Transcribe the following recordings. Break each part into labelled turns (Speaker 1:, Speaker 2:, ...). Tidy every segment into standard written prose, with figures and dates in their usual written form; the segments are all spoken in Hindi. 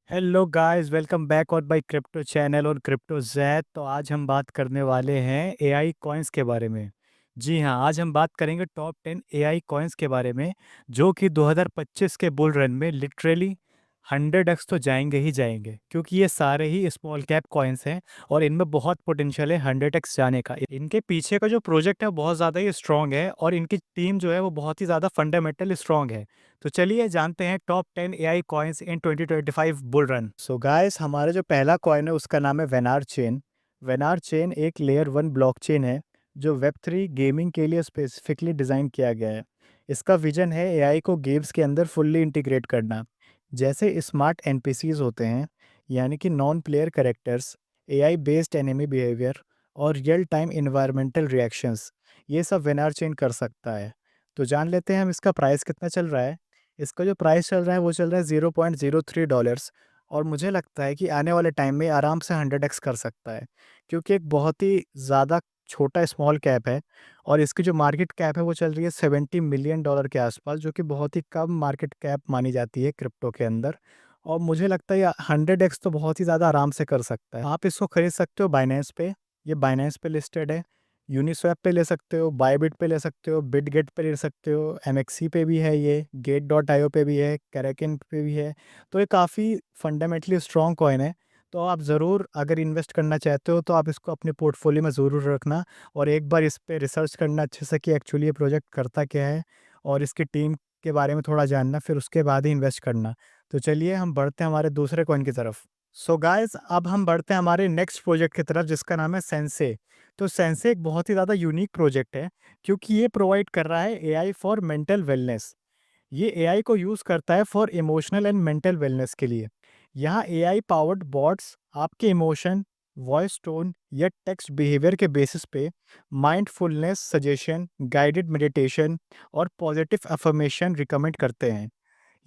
Speaker 1: हेलो गाइस, वेलकम बैक और बाय क्रिप्टो चैनल और क्रिप्टो जैद। तो आज हम बात करने वाले हैं एआई कॉइन्स के बारे में। जी हाँ, आज हम बात करेंगे टॉप 10 एआई कॉइन्स के बारे में, जो कि 2025 के बुल रन में लिटरली 100x तो जाएंगे ही जाएंगे, क्योंकि ये सारे ही स्मॉल कैप कॉइन्स हैं और इनमें बहुत पोटेंशियल है 100x जाने का। इनके पीछे का जो प्रोजेक्ट है वो बहुत ज़्यादा ही स्ट्रॉन्ग है और इनकी टीम जो है वो बहुत ही ज़्यादा फंडामेंटल स्ट्रॉन्ग है। तो चलिए जानते हैं top 10 AI coins in 2025 bull run. So guys, हमारा जो पहला कॉइन है उसका नाम है वेनार चेन। वेनार चेन एक लेयर 1 ब्लॉकचेन है जो वेब 3 गेमिंग के लिए स्पेसिफिकली डिज़ाइन किया गया है। इसका विजन है एआई को गेम्स के अंदर फुल्ली इंटीग्रेट करना। जैसे स्मार्ट एनपीसीज होते हैं, यानी कि non player characters, AI based enemy behaviour और रियल टाइम इन्वायरमेंटल रिएक्शंस, ये सब वेनार चेन कर सकता है। तो जान लेते हैं हम इसका प्राइस कितना चल रहा है। इसका जो प्राइस चल रहा है वो चल रहा है $0.03, और मुझे लगता है कि आने वाले टाइम में आराम से 100x कर सकता है, क्योंकि एक बहुत ही ज़्यादा छोटा स्मॉल कैप है और इसकी जो मार्केट कैप है वो चल रही है $70 मिलियन के आसपास, जो कि बहुत ही कम मार्केट कैप मानी जाती है क्रिप्टो के अंदर। और मुझे लगता है ये 100x तो बहुत ही ज़्यादा आराम से कर सकता है। आप इसको खरीद सकते हो बाइनेंस पे। ये बाइनेंस पे लिस्टेड है। यूनिस्वैप पे ले सकते हो, बायबिट पे ले सकते हो, बिटगेट पे ले सकते हो, एमएक्सी पे भी है, ये गेट डॉट आईओ पे भी है, कैराकिन पे भी है। तो ये काफ़ी फंडामेंटली स्ट्रॉन्ग कॉइन है। तो आप ज़रूर अगर इन्वेस्ट करना चाहते हो तो आप इसको अपने पोर्टफोलियो में ज़रूर रखना और एक बार इस पे रिसर्च करना अच्छे से कि एक्चुअली ये प्रोजेक्ट करता क्या है और इसकी टीम के बारे में थोड़ा जानना, फिर उसके बाद ही इन्वेस्ट करना। तो चलिए हम बढ़ते हैं हमारे दूसरे कॉइन की तरफ। सो गाइस, अब हम बढ़ते हैं हमारे नेक्स्ट प्रोजेक्ट की तरफ, जिसका नाम है सेंसे। तो सेंसे एक बहुत ही ज़्यादा यूनिक प्रोजेक्ट है, क्योंकि ये प्रोवाइड कर रहा है एआई फॉर मेंटल वेलनेस। ये एआई को यूज़ करता है for emotional and mental wellness के लिए। यहाँ एआई पावर्ड बॉट्स आपके इमोशन, वॉइस टोन या टेक्स्ट बिहेवियर के बेसिस पे माइंडफुलनेस सजेशन, गाइडेड मेडिटेशन और पॉजिटिव अफर्मेशन रिकमेंड करते हैं।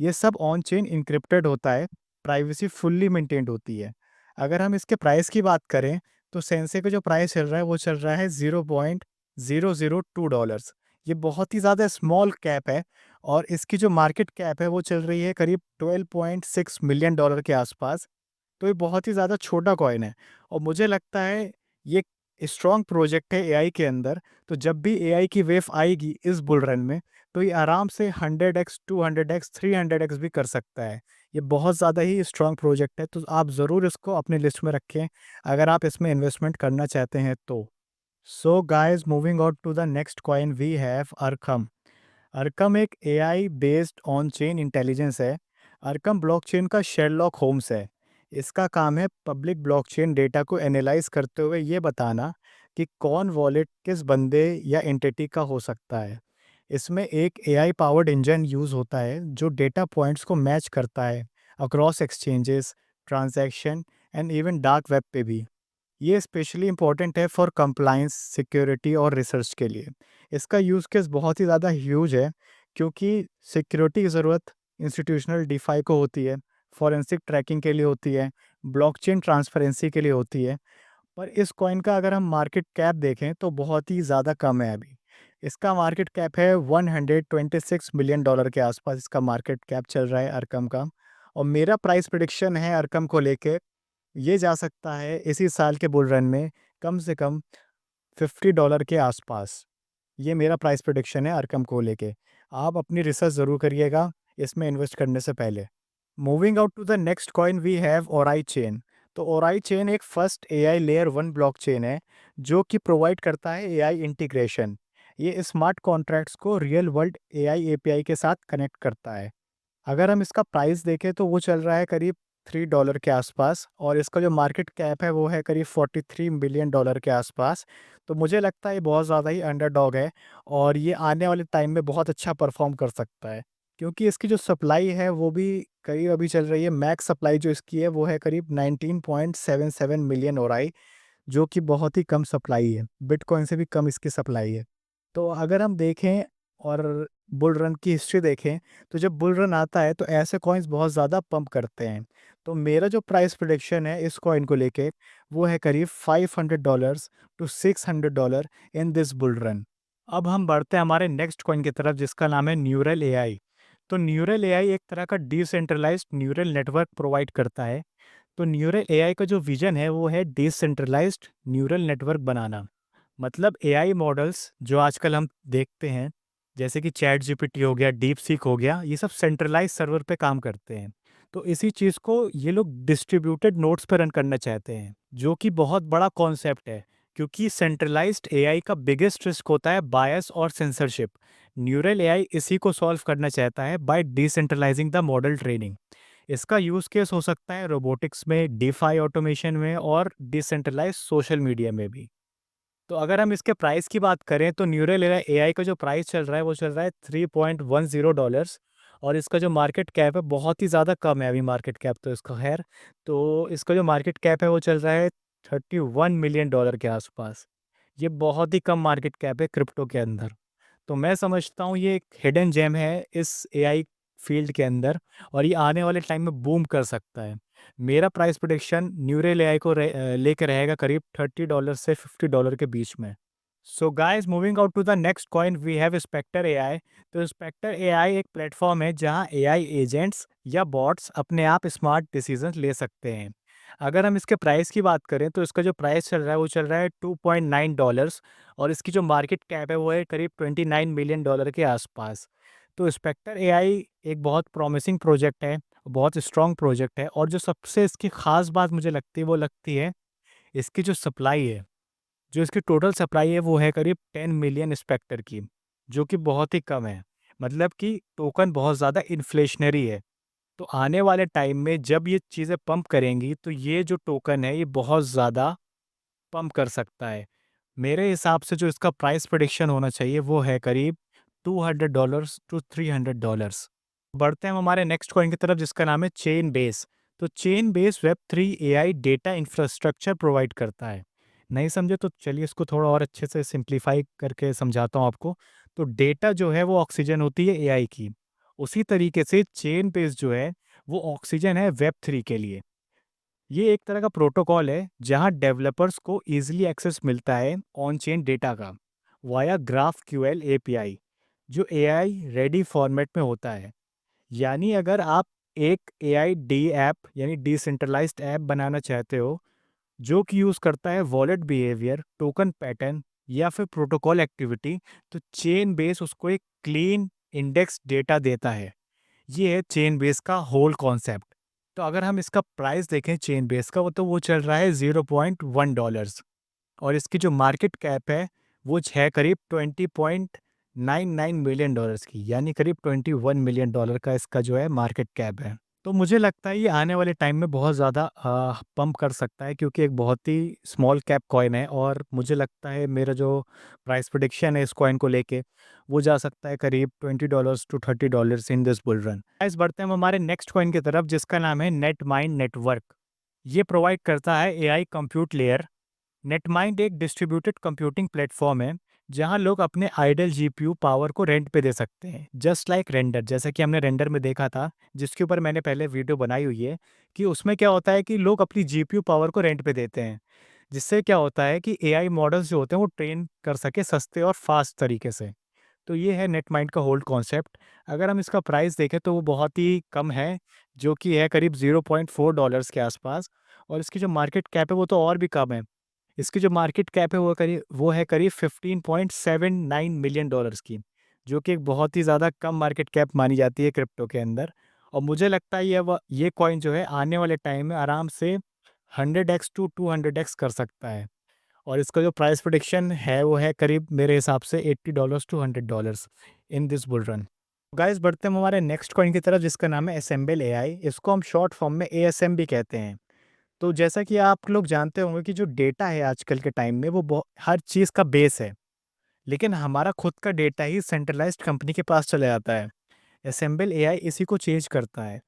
Speaker 1: ये सब ऑन चेन इंक्रिप्टेड होता है, प्राइवेसी फुल्ली मेंटेन्ड होती है। अगर हम इसके प्राइस की बात करें तो सेंसे का जो प्राइस चल रहा है वो चल रहा है $0.002। ये बहुत ही ज़्यादा स्मॉल कैप है और इसकी जो मार्केट कैप है वो चल रही है करीब $12.6 मिलियन के आसपास। तो ये बहुत ही ज़्यादा छोटा कॉइन है और मुझे लगता है ये स्ट्रॉन्ग प्रोजेक्ट है एआई के अंदर। तो जब भी एआई की वेव आएगी इस बुल रन में, तो ये आराम से 100x, 200x, 300x भी कर सकता है। ये बहुत ज़्यादा ही स्ट्रॉन्ग प्रोजेक्ट है, तो आप ज़रूर इसको अपनी लिस्ट में रखें अगर आप इसमें इन्वेस्टमेंट करना चाहते हैं तो। So guys, moving on to the next coin we have Arkham. Arkham एक AI based on chain intelligence है। अरकम ब्लॉकचेन का शेरलॉक होम्स है। इसका काम है पब्लिक ब्लॉकचेन डेटा को एनालाइज करते हुए ये बताना कि कौन वॉलेट किस बंदे या एंटिटी का हो सकता है। इसमें एक एआई पावर्ड इंजन यूज़ होता है जो डेटा पॉइंट्स को मैच करता है across exchanges, transaction and even dark web पे भी। ये स्पेशली इम्पोर्टेंट है फॉर कंप्लायंस, सिक्योरिटी और रिसर्च के लिए। इसका यूज़ केस बहुत ही ज़्यादा ह्यूज है, क्योंकि सिक्योरिटी की ज़रूरत इंस्टीट्यूशनल डिफाई को होती है, फॉरेंसिक ट्रैकिंग के लिए होती है, ब्लॉकचेन ट्रांसपेरेंसी के लिए होती है। पर इस कॉइन का अगर हम मार्केट कैप देखें तो बहुत ही ज़्यादा कम है अभी। इसका मार्केट कैप है $126 मिलियन के आसपास। इसका मार्केट कैप चल रहा है अरकम का। और मेरा प्राइस प्रिडिक्शन है अरकम को लेके, ये जा सकता है इसी साल के बुल रन में कम से कम $50 के आसपास। ये मेरा प्राइस प्रेडिक्शन है अरकम को लेके। आप अपनी रिसर्च ज़रूर करिएगा इसमें इन्वेस्ट करने से पहले। Moving out to the next coin we have Orai chain. तो ओराई चेन एक फर्स्ट एआई लेयर 1 ब्लॉकचेन है जो कि प्रोवाइड करता है एआई इंटीग्रेशन। ये स्मार्ट कॉन्ट्रैक्ट्स को रियल वर्ल्ड एआई एपीआई के साथ कनेक्ट करता है। अगर हम इसका प्राइस देखें तो वो चल रहा है करीब $3 के आसपास और इसका जो मार्केट कैप है वो है करीब $43 मिलियन के आसपास। तो मुझे लगता है ये बहुत ज़्यादा ही अंडरडॉग है और ये आने वाले टाइम में बहुत अच्छा परफॉर्म कर सकता है, क्योंकि इसकी जो सप्लाई है वो भी करीब अभी चल रही है। मैक्स सप्लाई जो इसकी है वो है करीब 19.77 मिलियन ओराई, जो कि बहुत ही कम सप्लाई है। बिटकॉइन से भी कम इसकी सप्लाई है। तो अगर हम देखें और बुल रन की हिस्ट्री देखें, तो जब बुल रन आता है तो ऐसे कॉइन्स बहुत ज़्यादा पंप करते हैं। तो मेरा जो प्राइस प्रेडिक्शन है इस कॉइन को लेके वो है करीब $500 to $600 in this bull run. अब हम बढ़ते हैं हमारे नेक्स्ट कॉइन की तरफ, जिसका नाम है न्यूरल एआई। तो न्यूरल एआई एक तरह का डिसेंट्रलाइज्ड न्यूरल नेटवर्क प्रोवाइड करता है। तो न्यूरल एआई का जो विजन है वो है डिसेंट्रलाइज्ड न्यूरल नेटवर्क बनाना। मतलब एआई मॉडल्स जो आजकल हम देखते हैं, जैसे कि चैट जीपीटी हो गया, डीप सीक हो गया, ये सब सेंट्रलाइज सर्वर पे काम करते हैं। तो इसी चीज़ को ये लोग डिस्ट्रीब्यूटेड नोड्स पे रन करना चाहते हैं, जो कि बहुत बड़ा कॉन्सेप्ट है। क्योंकि सेंट्रलाइज्ड एआई का बिगेस्ट रिस्क होता है बायस और सेंसरशिप। न्यूरल एआई इसी को सॉल्व करना चाहता है by decentralising the model training. इसका यूज केस हो सकता है रोबोटिक्स में, डीफाई ऑटोमेशन में और डिसेंट्रलाइज सोशल मीडिया में भी। तो अगर हम इसके प्राइस की बात करें तो न्यूरल एआई का जो प्राइस चल रहा है वो चल रहा है $3.10। और इसका जो मार्केट कैप है बहुत ही ज़्यादा कम है अभी, मार्केट कैप तो इसका खैर। तो इसका जो मार्केट कैप है वो चल रहा है $31 मिलियन के आसपास। ये बहुत ही कम मार्केट कैप है क्रिप्टो के अंदर। तो मैं समझता हूँ ये एक हिडन जेम है इस एआई फील्ड के अंदर, और ये आने वाले टाइम में बूम कर सकता है। मेरा प्राइस प्रेडिक्शन न्यूरल एआई को लेके रहेगा करीब $30 से $50 के बीच में। So guys, moving out to the next coin we have Spectre AI. तो स्पेक्टर एआई एक प्लेटफॉर्म है जहां एआई एजेंट्स या बॉट्स अपने आप स्मार्ट डिसीजन ले सकते हैं। अगर हम इसके प्राइस की बात करें तो इसका जो प्राइस चल रहा है वो चल रहा है $2.9। और इसकी जो मार्केट कैप है वो है करीब $29 मिलियन के आसपास। तो स्पेक्टर एआई एक बहुत प्रॉमिसिंग प्रोजेक्ट है, बहुत स्ट्रॉन्ग प्रोजेक्ट है। और जो सबसे इसकी ख़ास बात मुझे लगती है वो लगती है इसकी जो सप्लाई है। जो इसकी टोटल सप्लाई है वो है करीब 10 मिलियन स्पेक्टर की, जो कि बहुत ही कम है। मतलब कि टोकन बहुत ज़्यादा इन्फ्लेशनरी है। तो आने वाले टाइम में जब ये चीज़ें पंप करेंगी तो ये जो टोकन है ये बहुत ज़्यादा पंप कर सकता है। मेरे हिसाब से जो इसका प्राइस प्रेडिक्शन होना चाहिए वो है करीब $200 टू $300। बढ़ते हैं हम हमारे नेक्स्ट कॉइन की तरफ जिसका नाम है चेन बेस। तो chain base web 3 AI data infrastructure provide करता है। नहीं समझे तो चलिए इसको थोड़ा और अच्छे से सिंप्लीफाई करके समझाता हूँ आपको। तो डेटा जो है वो ऑक्सीजन होती है एआई की। उसी तरीके से चेन बेस जो है वो ऑक्सीजन है वेब 3 के लिए। ये एक तरह का प्रोटोकॉल है जहां डेवलपर्स को इजीली एक्सेस मिलता है ऑन चेन डेटा का वाया ग्राफ क्यूएल एपीआई, जो एआई रेडी फॉर्मेट में होता है। यानी अगर आप एक एआई डी ऐप यानी डिसेंट्रलाइज्ड ऐप बनाना चाहते हो जो कि यूज़ करता है वॉलेट बिहेवियर, टोकन पैटर्न या फिर प्रोटोकॉल एक्टिविटी, तो चेन बेस उसको एक क्लीन इंडेक्स डेटा देता है। ये है चेन बेस का होल कॉन्सेप्ट। तो अगर हम इसका प्राइस देखें चेन बेस का, वो तो वो चल रहा है $0.1। और इसकी जो मार्केट कैप है वो है करीब $20.99 मिलियन की, यानी करीब $21 मिलियन का इसका जो है मार्केट कैप है। तो मुझे लगता है ये आने वाले टाइम में बहुत ज़्यादा पंप कर सकता है, क्योंकि एक बहुत ही स्मॉल कैप कॉइन है। और मुझे लगता है मेरा जो प्राइस प्रेडिक्शन है इस कॉइन को लेके वो जा सकता है करीब $20 to $30 in this bull run. Guys, बढ़ते हैं हम हमारे नेक्स्ट कॉइन की तरफ जिसका नाम है नेट माइंड नेटवर्क। ये प्रोवाइड करता है एआई कंप्यूट लेयर। नेटमाइंड एक डिस्ट्रीब्यूटेड कंप्यूटिंग प्लेटफॉर्म है जहां लोग अपने आइडल जीपीयू पावर को रेंट पे दे सकते हैं, जस्ट लाइक रेंडर। जैसा कि हमने रेंडर में देखा था, जिसके ऊपर मैंने पहले वीडियो बनाई हुई है, कि उसमें क्या होता है कि लोग अपनी जीपीयू पावर को रेंट पे देते हैं, जिससे क्या होता है कि एआई मॉडल्स जो होते हैं वो ट्रेन कर सके सस्ते और फास्ट तरीके से। तो ये है नेटमाइंड का होल्ड कॉन्सेप्ट। अगर हम इसका प्राइस देखें तो वो बहुत ही कम है, जो कि है करीब $0.4 के आसपास। और इसकी जो मार्केट कैप है वो तो और भी कम है। इसकी जो मार्केट कैप है वो है करीब $15.79 मिलियन की, जो कि एक बहुत ही ज़्यादा कम मार्केट कैप मानी जाती है क्रिप्टो के अंदर। और मुझे लगता है ये कॉइन जो है आने वाले टाइम में आराम से 100x टू 200x कर सकता है। और इसका जो प्राइस प्रेडिक्शन है वो है करीब मेरे हिसाब से $80 to $100 in this bull run. Guys, बढ़ते हैं हम हमारे नेक्स्ट कॉइन की तरफ जिसका नाम है एसेंबल एआई। इसको हम शॉर्ट फॉर्म में एएसएम भी कहते हैं। तो जैसा कि आप लोग जानते होंगे कि जो डेटा है आजकल के टाइम में वो हर चीज़ का बेस है। लेकिन हमारा खुद का डेटा ही सेंट्रलाइज्ड कंपनी के पास चला जाता है। असेंबल एआई इसी को चेंज करता है।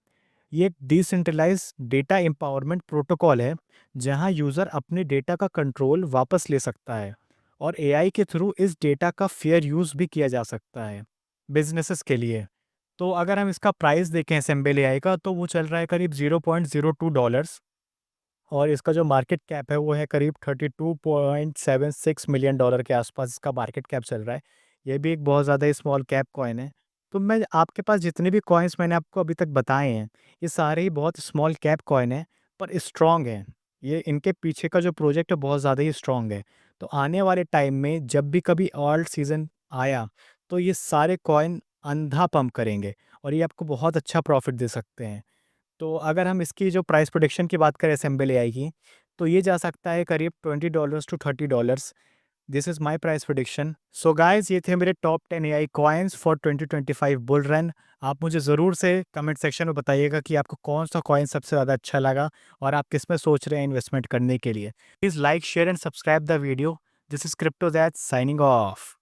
Speaker 1: ये एक डिसेंट्रलाइज्ड डेटा एम्पावरमेंट प्रोटोकॉल है जहां यूज़र अपने डेटा का कंट्रोल वापस ले सकता है। और एआई के थ्रू इस डेटा का फेयर यूज़ भी किया जा सकता है बिजनेसेस के लिए। तो अगर हम इसका प्राइस देखें असेंबल एआई का, तो वो चल रहा है करीब $0.02। और इसका जो मार्केट कैप है वो है करीब $32.76 मिलियन के आसपास इसका मार्केट कैप चल रहा है। ये भी एक बहुत ज़्यादा ही स्मॉल कैप कॉइन है। तो मैं आपके पास जितने भी कॉइन्स मैंने आपको अभी तक बताए हैं, ये सारे ही बहुत स्मॉल कैप कॉइन हैं, पर स्ट्रॉन्ग हैं। ये इनके पीछे का जो प्रोजेक्ट है बहुत ज़्यादा ही स्ट्रॉन्ग है। तो आने वाले टाइम में जब भी कभी ऑल्ट सीज़न आया, तो ये सारे कॉइन अंधा पंप करेंगे और ये आपको बहुत अच्छा प्रॉफ़िट दे सकते हैं। तो अगर हम इसकी जो प्राइस प्रेडिक्शन की बात करें एसएम्बल एआई की, तो ये जा सकता है करीब $20 to $30। This is my price prediction. So guys, ये थे मेरे top 10 AI coins for 2025 bull run. आप मुझे ज़रूर से कमेंट सेक्शन में बताइएगा कि आपको कौन-सा कॉइन सबसे ज़्यादा अच्छा लगा और आप किस में सोच रहे हैं इन्वेस्टमेंट करने के लिए। Please like, share and subscribe the video. This is crypto that's signing off.